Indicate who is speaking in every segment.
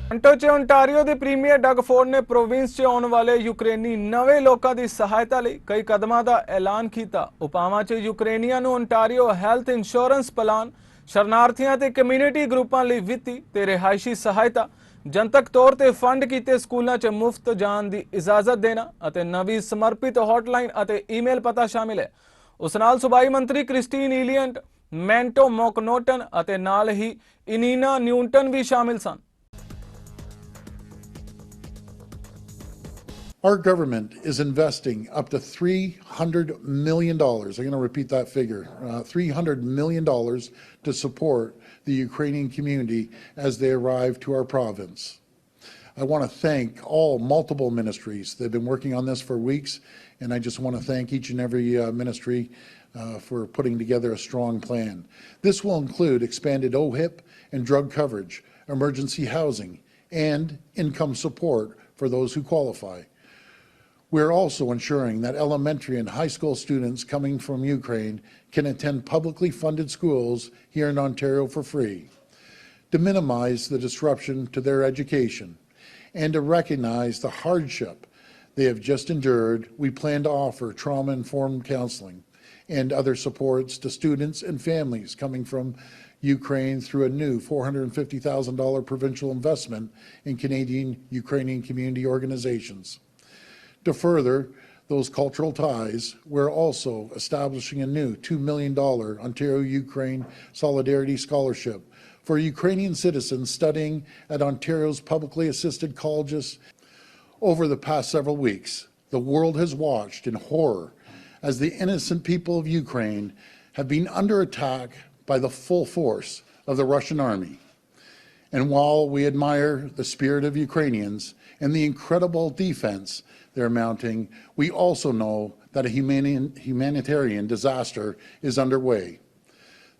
Speaker 1: Toronto 'ਚ Ontario ਦੇ premier Doug Ford ਨੇ ਪ੍ਰੋਵਿੰਸ 'ਚ ਆਉਣ ਵਾਲੇ ਯੂਕਰੇਨੀ ਨਵੇਂ ਲੋਕਾਂ ਦੀ ਸਹਾਇਤਾ ਲਈ ਕਈ ਕਦਮਾਂ ਦਾ ਐਲਾਨ ਕੀਤਾ। ਉਪਾਵਾਂ 'ਚ ਯੂਕਰੇਨੀਆਂ ਨੂੰ ਓਨਟਾਰੀਓ ਹੈਲਥ ਇੰਸ਼ੋਰੈਂਸ ਪਲਾਨ, ਸ਼ਰਨਾਰਥੀਆਂ ਤੇ ਕਮਿਊਨਿਟੀ ਗਰੁੱਪਾਂ ਲਈ ਵਿੱਤੀ ਤੇ ਰਿਹਾਇਸ਼ੀ ਸਹਾਇਤਾ, ਜਨਤਕ ਤੌਰ ਤੇ ਫੰਡ ਕੀਤੇ ਸਕੂਲਾਂ 'ਚ ਮੁਫਤ ਜਾਣ ਦੀ ਇਜਾਜ਼ਤ ਦੇਣਾ ਅਤੇ ਨਵੀਂ ਸਮਰਪਿਤ ਹੌਟਲਾਈਨ ਅਤੇ ਈਮੇਲ ਪਤਾ ਸ਼ਾਮਿਲ ਹੈ। ਉਸ ਨਾਲ ਸੂਬਾਈ ਮੰਤਰੀ ਕ੍ਰਿਸਟੀਨ ਈਲੀਅੰਟ, ਮੈਂਟੋ ਮੋਕਨੋਟਨ ਅਤੇ ਨਾਲ ਹੀ ਇਨੀਨਾ ਨਿਊਟਨ ਵੀ ਸ਼ਾਮਿਲ ਸਨ।
Speaker 2: Our government is investing up to $300 million. I'm going to repeat that figure, $300 million to support the Ukrainian community as they arrive to our province. I want to thank all multiple ministries. They've been working on this for weeks, and I just want to thank each and every ministry for putting together a strong plan. This will include expanded OHIP and drug coverage, emergency housing, and income support for those who qualify. We're also ensuring that elementary and high school students coming from Ukraine can attend publicly funded schools here in Ontario for free. To minimize the disruption to their education and to recognize the hardship they have just endured, we plan to offer trauma-informed counseling and other supports to students and families coming from Ukraine through a new $450,000 provincial investment in Canadian Ukrainian community organizations. To further those cultural ties, we're also establishing a new $2 million Ontario-Ukraine Solidarity Scholarship for Ukrainian citizens studying at Ontario's publicly assisted colleges. Over the past several weeks, the world has watched in horror as the innocent people of Ukraine have been under attack by the full force of the Russian army. And while we admire the spirit of Ukrainians and the incredible defense they're mounting, we also know that a humanitarian disaster is underway.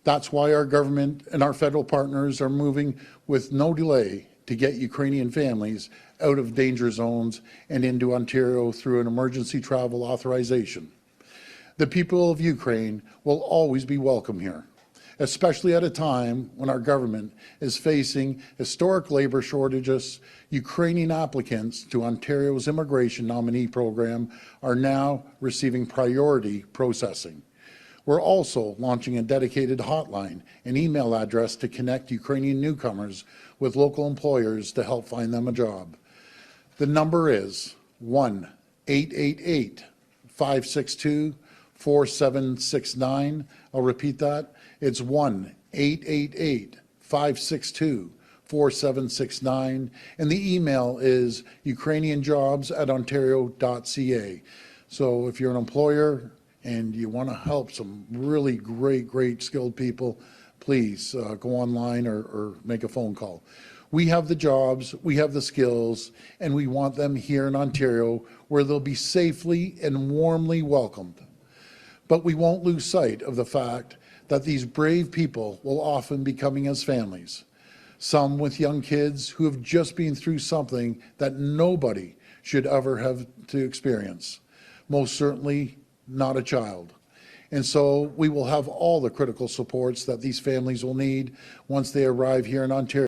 Speaker 2: That's why our government and our federal partners are moving with no delay to get Ukrainian families out of danger zones and into Ontario through an emergency travel authorization. The people of Ukraine will always be welcome here, especially at a time when our government is facing historic labor shortages. Ukrainian applicants to Ontario's immigration nominee program are now receiving priority processing. We're also launching a dedicated hotline and email address to connect Ukrainian newcomers with local employers to help find them a job. The number is 1-888-562-4769. I'll repeat that. It's 1-888-562-4769, and the email is ukrainianjobs@ontario.ca. So if you're an employer and you want to help some really great skilled people, please go online or make a phone call. We have the jobs, we have the skills, and we want them here in Ontario where they'll be safely and warmly welcomed. But we won't lose sight of the fact that these brave people will often be coming as families, some with young kids who have just been through something that nobody should ever have to experience, most certainly not a child. And so we will have all the critical supports that these families will need once they arrive here in Ontario.